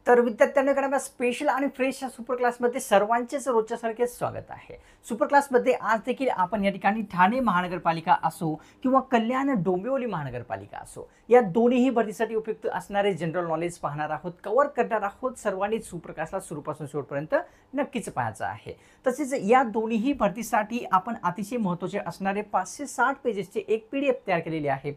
तर विद्यार्थ्यांना स्पेशल आणि फ्रेश या सुपर क्लासमध्ये सर्वांचेच रोजच्यासारखे स्वागत आहे। सुपर क्लासमध्ये आज देखील आपण या ठिकाणी ठाणे महानगरपालिका असो किंवा कल्याण डोंबिवली महानगरपालिका असो या दोन्हीही भरतीसाठी उपयुक्त असणारे जनरल नॉलेज पाहणार आहोत, कव्हर करणार आहोत। सर्वांनीच सुपर क्लासला सुरूपासून शेवटपर्यंत नक्कीच पाहायचं आहे। तसेच या दोन्हीही भरतीसाठी आपण अतिशय महत्त्वाचे असणारे 560 पेजेसचे एक PDF तयार केलेले आहे।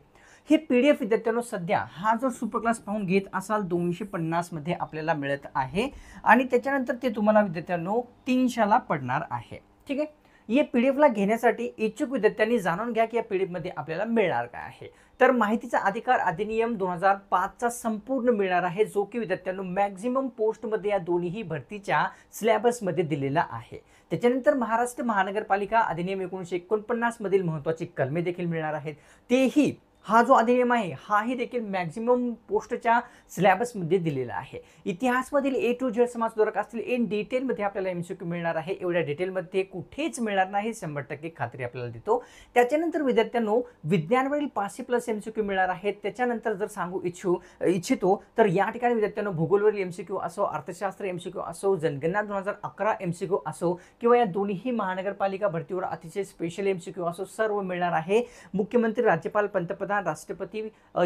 हे PDF विद्यार्थ्यांनो सध्या हा जो सुपर क्लास पाहून घेत असाल 250 मध्ये आपल्याला मिळत आहे आणि त्याच्यानंतर ते तुम्हाला विद्यार्थ्यांनो 300 ला पडणार आहे। ठीक आहे, हे PDF ला घेण्यासाठी इच्छुक विद्यार्थ्यांनी जाणून घ्या की या PDF मध्ये आपल्याला मिळणार काय आहे। तर माहितीचा अधिकार अधिनियम 2005 चा संपूर्ण मिळणार आहे, जो की विद्यार्थ्यांनो मॅक्झिमम पोस्ट मध्ये या दोन्हीही भरतीच्या सिलेबस मध्ये दिलेला आहे। त्याच्यानंतर महाराष्ट्र महानगरपालिका अधिनियम 1949 मधील महत्त्वाची कलमे देखील मिळणार आहेत। तेही हा जो अधिनियम आहे हाही देखील मॅक्झिमम पोस्टच्या सिलेबस मध्ये दिलेला आहे। इतिहासमधील A to Z समाज सुधारक असतील इन डिटेल मध्ये आपल्याला MCQ मिळणार आहे। एवढ्या डिटेल मध्ये कुठेच मिळणार नाही, 100% खात्री आपल्याला देतो। त्याच्यानंतर विद्यार्थ्यांनो विज्ञानवरील 500+ MCQ मिळणार आहेत। त्याच्यानंतर जर सांगू इच्छितो तर या ठिकाणी विद्यार्थ्यांनो भूगोलवरील MCQ असो, अर्थशास्त्र MCQ असो, जनगणना 2011 MCQ असो किंवा या दोन्हीही महानगरपालिका भरतीवर अतिशय स्पेशल MCQ असो, सर्व मिळणार आहे। मुख्यमंत्री, राज्यपाल, पंतप्रधान, राष्ट्रपती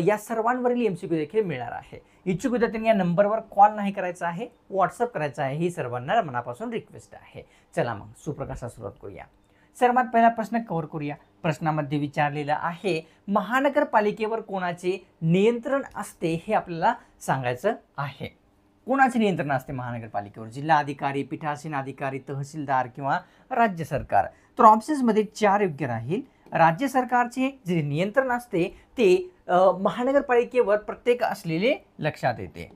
या सर्वांवरील MCQ देखील मिळणार आहे। इच्छुक विद्यार्थ्यांनी या नंबरवर कॉल नाही करायचा आहे, व्हॉट्सअप करायचा आहे, ही सर्वांना मनापासून रिक्वेस्ट आहे। चला मग सुप्रकाशाला सुरुवात करूया। सर्वात पहिला प्रश्न कव्हर करूया। प्रश्नामध्ये विचारलेला आहे महानगरपालिकेवर कोणाचे नियंत्रण असते हे आपल्याला सांगायचं आहे। कोणाचे नियंत्रण असते महानगरपालिकेवर? जिल्हा अधिकारी, पीठासीन अधिकारी, तहसीलदार किंवा राज्य सरकार? तर ऑप्शन्स मध्ये 4 योग्य राहील। राज्य सरकारचे जे नियंत्रण असते ते महानगरपालिकेवर प्रत्येक असलेले लक्षात येते।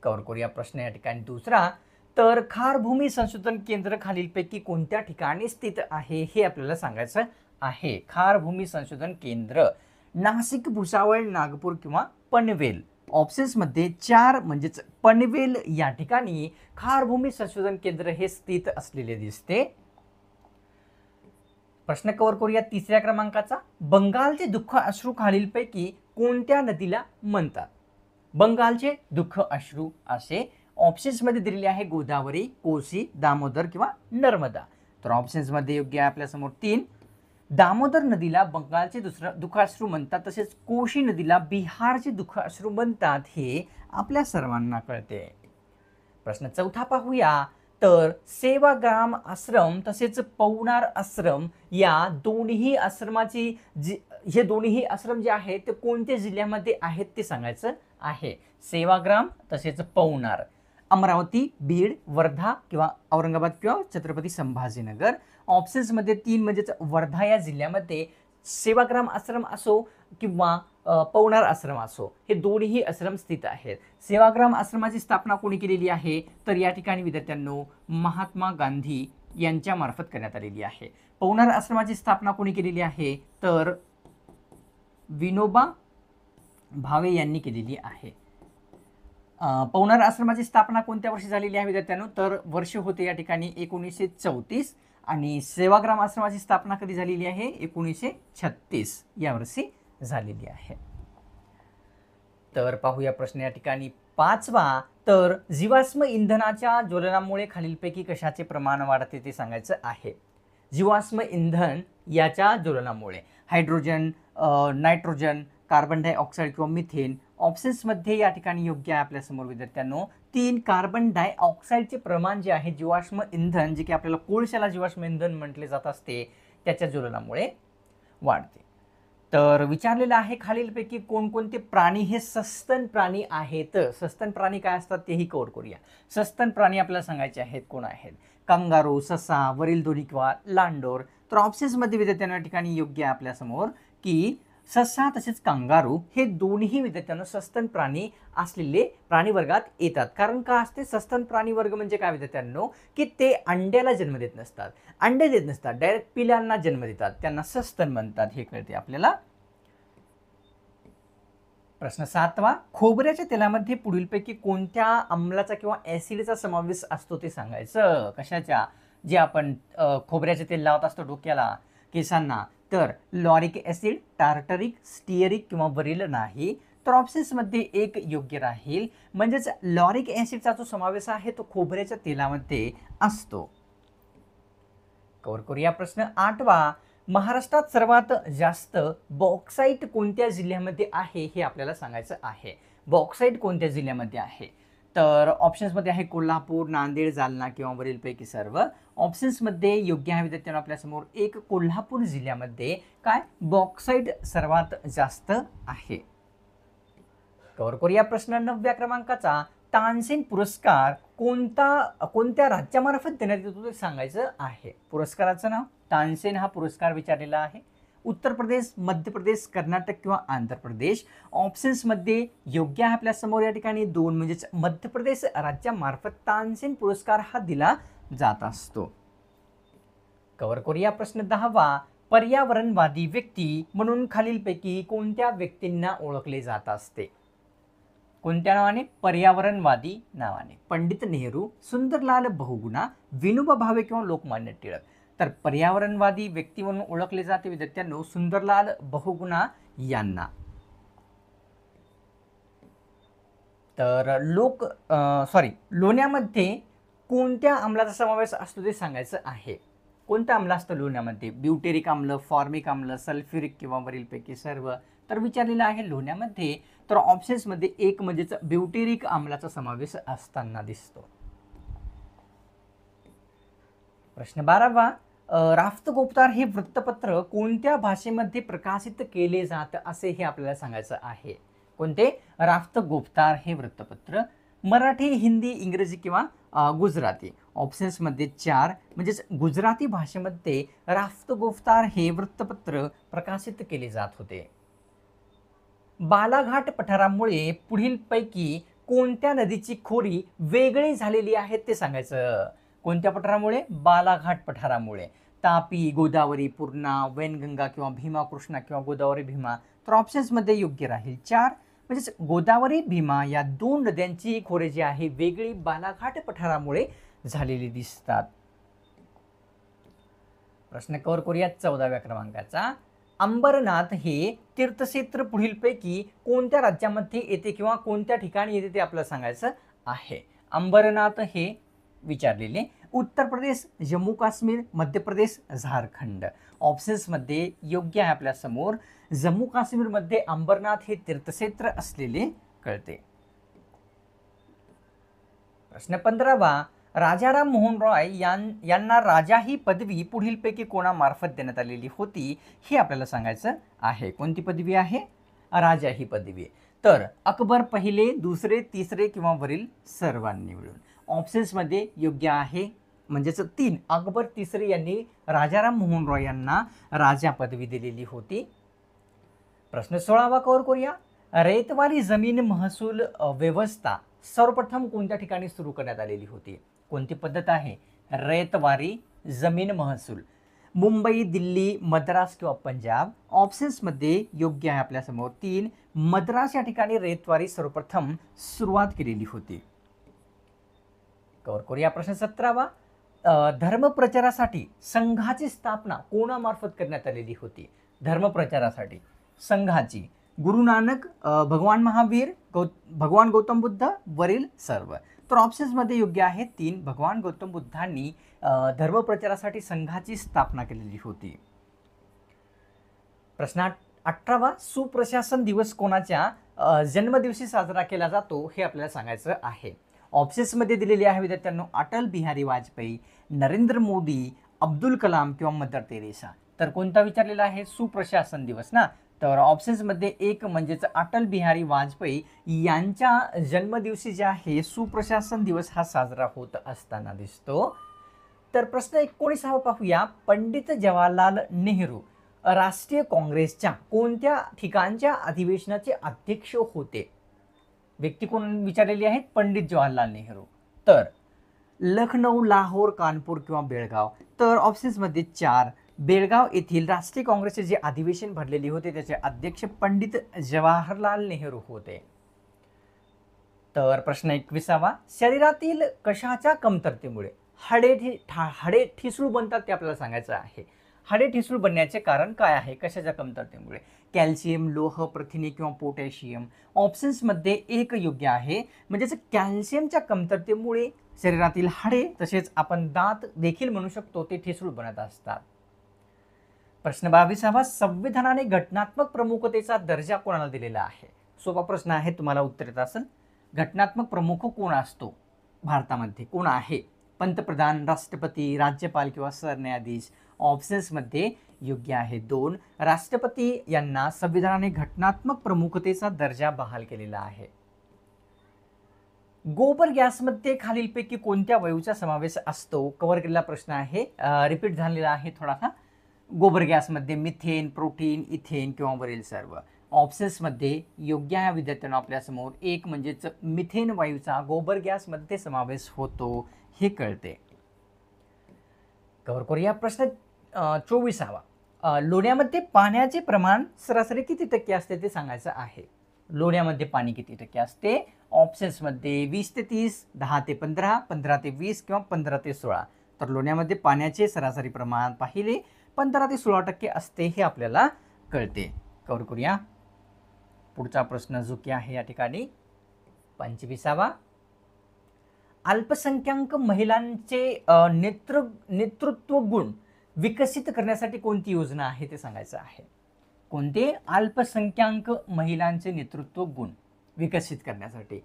कव्हर करूया प्रश्न या ठिकाणी दुसरा। तर खारभूमी संशोधन केंद्र खालीलपैकी कोणत्या ठिकाणी स्थित आहे हे आपल्याला सांगायचं आहे। खारभूमी संशोधन केंद्र नाशिक, भुसावळ, नागपूर किंवा पनवेल? ऑप्शन्स मध्ये 4 म्हणजेच पनवेल या ठिकाणी खारभूमी संशोधन केंद्र हे स्थित असलेले दिसते। प्रश्न कव्हर करूया तिसऱ्या क्रमांकाचा। बंगालचे दुःख अश्रू खालीलपैकी कोणत्या नदीला म्हणतात? बंगालचे दुःख अश्रू असे ऑप्शन्स मध्ये दिलेले आहे गोदावरी, कोसी, दामोदर किंवा नर्मदा? तर ऑप्शन्स मध्ये योग्य आहे आपल्या समोर 3। दामोदर नदीला बंगालचे दुःख अश्रू म्हणतात, तसेच कोशी नदीला बिहारचे दुःख अश्रू म्हणतात, हे आपल्या सर्वांना कळते। प्रश्न चौथा पाहूया। तर सेवाग्राम आश्रम तसेच पवनार आश्रम या दोन्ही आश्रमाची हे दोन्ही आश्रम जे आहेत ते कोणत्या जिल्ह्यामध्ये आहेत ते सांगायचं आहे। सेवाग्राम तसेच पवनार अमरावती, बीड, वर्धा किंवा औरंगाबाद किंवा छत्रपती संभाजीनगर? ऑप्शन्स मध्ये 3 म्हणजेच वर्धा या जिल्ह्यामध्ये सेवाग्राम आश्रम असो किंवा पवनार आश्रम असो, हे दोन्ही आश्रम स्थित आहेत। सेवाग्राम आश्रमाची स्थापना कोणी केलेली आहे? तर या ठिकाणी विद्यार्थ्यांनो महात्मा गांधी यांच्या मार्फत करण्यात आलेली आहे। पवनार आश्रमाची स्थापना कोणी केलेली आहे? तर विनोबा भावे यांनी केलेली आहे। पवनार आश्रमाची स्थापना कोणत्या वर्षी झालेली आहे विद्यार्थ्यांनो? तर वर्ष होते या ठिकाणी 1934 आणि सेवाग्राम आश्रमाची स्थापना कधी झालेली आहे? 1936 या वर्षी झालेली आहे। तर पाहूया प्रश्न या ठिकाणी 5वा। तर जीवाश्म इंधनाच्या ज्वलनामुळे खालीलपैकी कशाचे प्रमाण वाढते ते सांगायचं आहे। जीवाश्म इंधन याच्या ज्वलनामुळे हायड्रोजन, नायट्रोजन, कार्बन डायऑक्साईड किंवा मिथेन? ऑप्शन्स मध्ये या ठिकाणी योग्य आहे आपल्या समोर विद्यार्थ्यांनो 3 कार्बन डायऑक्साईडचे प्रमाण जे आहे जीवाश्म इंधन, जे की आपल्याला कोळशाला जीवाश्म इंधन म्हटले जात असते, त्याच्या ज्वलनामुळे वाढते। तर विचारलेलं आहे खालीलपैकी कोणकोणते प्राणी हे सस्तन प्राणी आहेत? सस्तन प्राणी काय असतात तेही कव्हर करूया। सस्तन प्राणी आपल्याला सांगायचे आहेत कोण आहेत? कांगारू, ससा, वरील दोन्ही किंवा लांडोर? तर ऑप्शन्स मध्ये विद्यार्थ्यांना ठिकाणी योग्य आहे आपल्या समोर की ससा तसेच कांगारू हे दोन्ही विद्यार्थ्यांना सस्तन प्राणी असलेले प्राणी वर्गात येतात। कारण का असते सस्तन प्राणी वर्ग म्हणजे काय विद्यार्थ्यांनो? की ते अंड्याला जन्म देत नसतात, अंडे देत नसतात, डायरेक्ट पिलांना जन्म देतात, त्यांना सस्तन म्हणतात, हे कळते आपल्याला। प्रश्न 7वा। खोबऱ्याच्या तेलामध्ये पुढीलपैकी कोणत्या आम्लाचा किंवा ऍसिडचा समावेश असतो ते सांगायचं। कशाच्या? जे आपण खोबऱ्याचे तेल लावत असतो डोक्याला, केसांना, तर लॉरिक ॲसिड, टार्टरिक, स्टिअरिक किंवा वरील नाही? तर ऑप्शन्समध्ये एक योग्य राहील, म्हणजेच लॉरिक ॲसिडचा जो समावेश आहे तो खोबऱ्याच्या तेलामध्ये असतो. कव्हर करूया प्रश्न 8वा. महाराष्ट्रात सर्वात जास्त बॉक्साईट कोणत्या जिल्ह्यामध्ये आहे हे आपल्याला सांगायचं आहे. बॉक्साईट कोणत्या जिल्ह्यामध्ये आहे? तर ऑप्शन्समध्ये आहे कोल्हापूर, नांदेड, जालना किंवा वरीलपैकी सर्व. ऑप्शन्समध्ये योग्य आहे विद्यार्थ्यांनो आपल्यासमोर एक कोल्हापूर जिल्ह्यामध्ये काय बॉक्साईट सर्वात जास्त आहे. कव्हर करूया प्रश्न 9व्या क्रमांकाचा. तानसेन पुरस्कार कोणत्या राज्यामार्फत देण्यात येतो ते सांगायचं आहे. पुरस्काराचं नाव तानसेन हा पुरस्कार विचारलेला आहे. उत्तर प्रदेश, मध्य प्रदेश, कर्नाटक किंवा आंध्र प्रदेश. ऑप्शन्समध्ये योग्य आहे आपल्यासमोर या ठिकाणी 2 म्हणजेच मध्य प्रदेश राज्यामार्फत तानसेन पुरस्कार हा दिला जात असतो. कव्हर करूया प्रश्न 10वा. पर्यावरणवादी व्यक्ती म्हणून खालीलपैकी कोणत्या व्यक्तींना ओळखले जात असते? कोणत्या नावाने? पर्यावरणवादी नावाने. पंडित नेहरू, सुंदरलाल बहुगुणा, विनोबा भावे किंवा लोकमान्य टिळक. तर पर्यावरणवादी व्यक्ती म्हणून ओळखले जाते विद्यार्थ्यांनो सुंदरलाल बहुगुणा यांना. तर लोण्यामध्ये कोणत्या आम्लाचा समावेश असतो ते सांगायचं आहे. कोणतं आम्ल असतं लोण्यामध्ये? ब्युटेरिक आम्ल, फॉर्मिक आम्ल, सल्फ्युरिक किंवा वरीलपैकी सर्व. तर विचारलेलं आहे लोण्यामध्ये. तर ऑप्शन्समध्ये एक म्हणजेच ब्युटेरिक आम्लाचा समावेश असताना दिसतो. प्रश्न 12वा. राफ्तगोपतार हे वृत्तपत्र कोणत्या भाषेमध्ये प्रकाशित केले जात असे हे आपल्याला सांगायचं आहे. कोणते? राफ्तगोपतार हे वृत्तपत्र. मराठी, हिंदी, इंग्रजी किंवा गुजराती. ऑप्शन्समध्ये 4 म्हणजेच गुजराती भाषेमध्ये राफ्तगोपतार हे वृत्तपत्र प्रकाशित केले जात होते. बालाघाट पठारामुळे पुढीलपैकी कोणत्या नदीची खोरी वेगळी झालेली आहे ते सांगायचं. कोणत्या पठारामुळे? बालाघाट पठारामुळे. तापी, गोदावरी, पूर्णा, वैनगंगा किंवा भीमा कृष्णा किंवा गोदावरी भीमा. तर ऑप्शन्समध्ये योग्य राहील 4 म्हणजेच गोदावरी भीमा या 2 नद्यांची खोरे जी आहे वेगळी बालाघाट पठारामुळे झालेली दिसतात. प्रश्न कव्हर करूया 14व्या क्रमांकाचा. अंबरनाथ हे तीर्थक्षेत्र पुढीलपैकी कोणत्या राज्यामध्ये येते किंवा कोणत्या ठिकाणी येते ते आपल्याला सांगायचं आहे. अंबरनाथ हे विचारलेले उत्तर प्रदेश, जम्मू काश्मीर, मध्य प्रदेश, झारखंड. ऑप्शन्समध्ये योग्य आहे आपल्यासमोर जम्मू काश्मीरमध्ये अंबरनाथ हे तीर्थक्षेत्र असलेले कळते. प्रश्न 15वा. राजाराम मोहन रॉय यांना राजा ही पदवी पुढीलपैकी कोणामार्फत देण्यात आलेली होती हे आपल्याला सांगायचं आहे. कोणती पदवी आहे? राजा ही पदवी. तर अकबर पहिले, दुसरे, तिसरे किंवा वरील सर्वांनी मिळून. ऑप्शन्समध्ये योग्य आहे म्हणजेच 3 अकबर तिसरे यांनी राजाराम मोहन रॉय यांना राजा पदवी दिलेली होती. प्रश्न 16वा कव्हर करूया. रयतवारी जमीन महसूल व्यवस्था सर्वप्रथम कोणत्या ठिकाणी सुरू करण्यात आलेली होती? कोणती पद्धत आहे? रयतवारी जमीन महसूल. मुंबई, दिल्ली, मद्रास किंवा पंजाब. ऑप्शन्समध्ये योग्य आहे आपल्यासमोर 3 मद्रास या ठिकाणी रयतवारी सर्वप्रथम सुरुवात केलेली होती. कव्हर करूया प्रश्न 17वा. धर्मप्रचारासाठी संघाची स्थापना कोणामार्फत करण्यात आलेली होती? धर्मप्रचारासाठी संघाची गुरु नानक, भगवान महावीर, भगवान गौतम बुद्ध, वरील सर्व. तर ऑप्शन्समध्ये योग्य आहे 3 भगवान गौतम बुद्धांनी धर्मप्रचारासाठी संघाची स्थापना केलेली होती. प्रश्न 18वा. सुप्रशासन दिवस कोणाच्या जन्मदिवशी साजरा केला जातो हे आपल्याला सांगायचं आहे. ऑप्शन्समध्ये दिलेले आहे विद्यार्थ्यांनो अटल बिहारी वाजपेयी, नरेंद्र मोदी, अब्दुल कलाम किंवा मदर तेरेसा. तर कोणता विचारलेला आहे? सुप्रशासन दिवस ना. तर ऑप्शन्समध्ये एक म्हणजेच अटल बिहारी वाजपेयी यांच्या जन्मदिवशी जे आहे सुप्रशासन दिवस हा साजरा होत असताना दिसतो. तर प्रश्न 19वा पाहूया. पंडित जवाहरलाल नेहरू राष्ट्रीय काँग्रेसच्या कोणत्या ठिकाणच्या अधिवेशनाचे अध्यक्ष होते? व्यक्ती कोण विचारलेली आहेत? पंडित जवाहरलाल नेहरू. तर लखनौ, लाहोर, कानपूर किंवा बेळगाव. तर ऑप्शन्समध्ये 4 बेळगाव येथील राष्ट्रीय काँग्रेसचे जे अधिवेशन भरलेले होते त्याचे अध्यक्ष पंडित जवाहरलाल नेहरू होते. तर प्रश्न 21वा. शरीरातील कशाच्या कमतरतेमुळे हाडे ठिसूळ बनतात ते आपल्याला सांगायचं आहे. हाडे ठिसूळ बनण्याचे कारण काय आहे, कशाच्या कमतरतेमुळे? कॅल्शियम, लोह, प्रथिने किंवा पोटॅशियम. ऑप्शन्समध्ये एक योग्य आहे, म्हणजेच कॅल्शियमच्या कमतरतेमुळे शरीरातील हाडे तसेच आपण दात देखील म्हणू शकतो ते ठिसूळ बनत असतात. प्रश्न 22वा, संविधानाने घटनात्मक प्रमुखतेचा दर्जा कोणाला दिलेला आहे? सोपा प्रश्न आहे, तुम्हाला उत्तर येत असेल. घटनात्मक प्रमुख कोण असतो भारतामध्ये, कोण आहे? पंतप्रधान, राष्ट्रपती, राज्यपाल किंवा सरन्यायाधीश. ऑप्शन्समध्ये योग्य आहे 2, राष्ट्रपती यांना संविधानाने घटनात्मक प्रमुखतेचा दर्जा बहाल केलेला आहे. गोबर गॅसमध्ये खालीलपैकी कोणत्या वायूचा समावेश असतो? कव्हर केलेला प्रश्न आहे, रिपीट झालेला आहे थोडासा. गोबर गॅसमध्ये मिथेन, प्रोटीन, इथेन किंवा वरील सर्व. ऑप्शन्समध्ये योग्य आहे विद्यार्थ्यांना आपल्यासमोर 1 म्हणजेच मिथेन वायूचा गोबर गॅसमध्ये समावेश होतो हे कळते. कव्हर करूया प्रश्न 24वा. लोण्यामध्ये पाण्याचे प्रमाण सरासरी किती टक्के असते ते सांगायचं आहे. लोण्यामध्ये पाणी किती टक्के असते? ऑप्शन्समध्ये 20 ते 30, 10 ते 15, 15 ते 20 किंवा 15 ते 16. तर लोण्यामध्ये पाण्याचे सरासरी प्रमाण पाहिले 15 ते 16% असते हे आपल्याला कळते. कव्हर करूया पुढचा प्रश्न जो की आहे या ठिकाणी 25वा. अल्पसंख्याक महिलांचे नेतृत्व गुण विकसित करण्यासाठी कोणती योजना आहे ते सांगायचं आहे. कोणते? अल्पसंख्याक महिलांचे नेतृत्व गुण विकसित करण्यासाठी.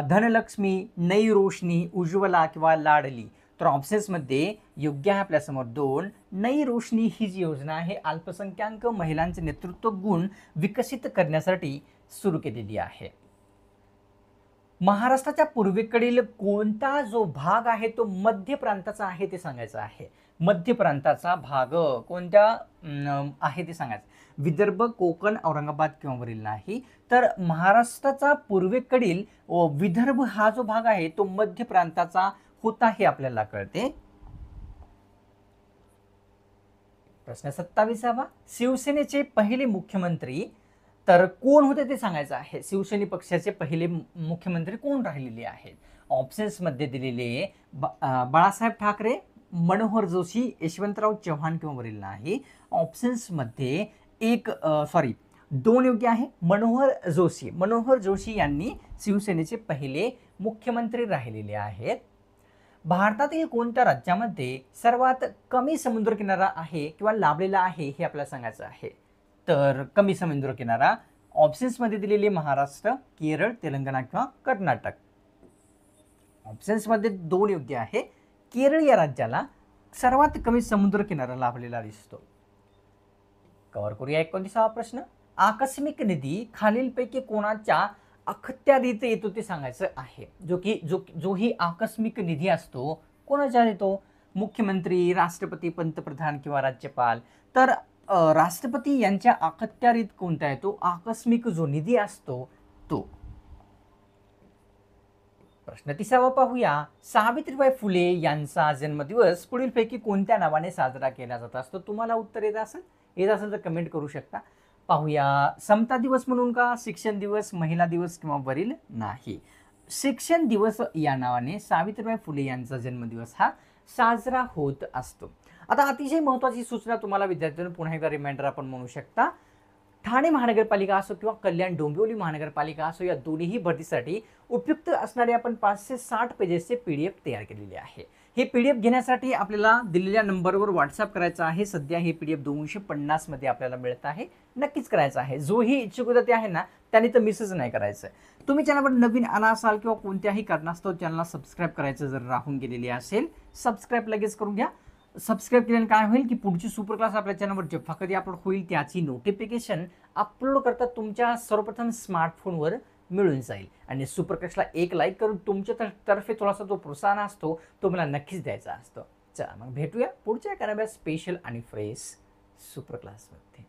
धनलक्ष्मी, नई रोशनी, उज्ज्वला किंवा लाडली. तर ऑप्शन्समध्ये योग्य आहे आपल्यासमोर 2, नई रोशनी ही जी योजना आहे अल्पसंख्याक महिलांचे नेतृत्व गुण विकसित करण्यासाठी सुरू केलेली आहे. महाराष्ट्राच्या पूर्वेकडील कोणता जो भाग आहे तो मध्य प्रांताचा आहे ते सांगायचं आहे. मध्य प्रांताचा भाग कोणत्या आहे ते सांगायचं. विदर्भ, कोकण, औरंगाबाद किंवा वरील नाही. तर महाराष्ट्राचा पूर्वेकडील विदर्भ हा जो भाग आहे तो मध्य प्रांताचा होता हे आपल्याला कळते. प्रश्न 27वा. शिवसेनेचे पहिले मुख्यमंत्री तर कोण होते ते सांगायचं आहे. शिवसेने पक्षाचे पहिले मुख्यमंत्री कोण राहिलेले आहेत? ऑप्शन्समध्ये दिलेले बाळासाहेब ठाकरे, मनोहर जोशी, यशवंतराव चव्हाण किंवा वरील नाही. ऑप्शन्समध्ये 2 योग्य आहे. मनोहर जोशी यांनी शिवसेनेचे पहिले मुख्यमंत्री राहिलेले आहेत. भारतातील कोणत्या राज्यामध्ये सर्वात कमी समुद्रकिनारा आहे किंवा लाभलेला आहे हे आपल्याला सांगायचं आहे. तर कमी समुद्रकिनारा ऑप्शन्समध्ये दिलेले महाराष्ट्र, केरळ, तेलंगणा किंवा कर्नाटक. ऑप्शन्समध्ये 2 योग्य आहे. केरळ या राज्याला सर्वात कमी समुद्रकिनारा लाभलेला दिसतो. कव्हर करूया 29वा प्रश्न. आकस्मिक निधी खालीलपैकी कोणाच्या अखत्यारीत येतो ते सांगायचं आहे. जो ही आकस्मिक निधी असतो कोणाच्या येतो? मुख्यमंत्री, राष्ट्रपती, पंतप्रधान किंवा राज्यपाल. तर राष्ट्रपती यांच्या अखत्यारीत कोणता येतो? आकस्मिक जो निधी असतो तो. प्रश्न 30वा पाहूया. सावित्रीबाई फुले यांचा जन्मदिवस पुढीलपैकी कोणत्या नावाने साजरा केला जात असतो? तुम्हाला उत्तर येत असेल तर कमेंट करू शकता. पाहूया. समता दिवस म्हणून का, शिक्षण दिवस, महिला दिवस किंवा वरील नाही. शिक्षण दिवस या नावाने सावित्रीबाई फुले यांचा जन्मदिवस हा साजरा होत असतो. आता अतिशय महत्त्वाची सूचना तुम्हाला विद्यार्थ्यांना पुन्हा एकदा रिमाइंडर आपण म्हणू शकता. ठाणे महानगरपालिका असो किंवा कल्याण डोंबिवली महानगरपालिका असो या दोन्हीही भरतीसाठी उपयुक्त असणारे आपण 560 पेजेसचे PDF तयार केलेले आहे. हे PDF घेण्यासाठी आपल्याला दिलेल्या नंबरवर व्हॉट्सअप करायचं आहे. सध्या हे PDF 250 मध्ये आपल्याला मिळत आहे. नक्कीच करायचं आहे. जोही इच्छुक विद्यार्थी आहे ना त्यांनी तर मिसच नाही करायचं. तुम्ही चॅनलवर नवीन आला असाल किंवा कोणत्याही कारणास्तव चॅनलला सबस्क्राईब करायचं जर राहून गेलेली असेल, सबस्क्राईब लगेच करून घ्या. सबस्क्राईब केल्याने काय होईल की पुढची सुपर क्लास आपल्या चॅनलवर जेव्हा कधी अपलोड होईल त्याची नोटिफिकेशन अपलोड करता तुमच्या सर्वप्रथम स्मार्टफोनवर मिळून जाईल. आणि सुपर क्लासला एक लाईक करून तुमच्या तर्फे थोडासा जो प्रोत्साहन असतो तो मला नक्कीच द्यायचा असतो. चला मग भेटूया पुढच्या एखाद्या स्पेशल आणि फ्रेश सुपर क्लासमध्ये.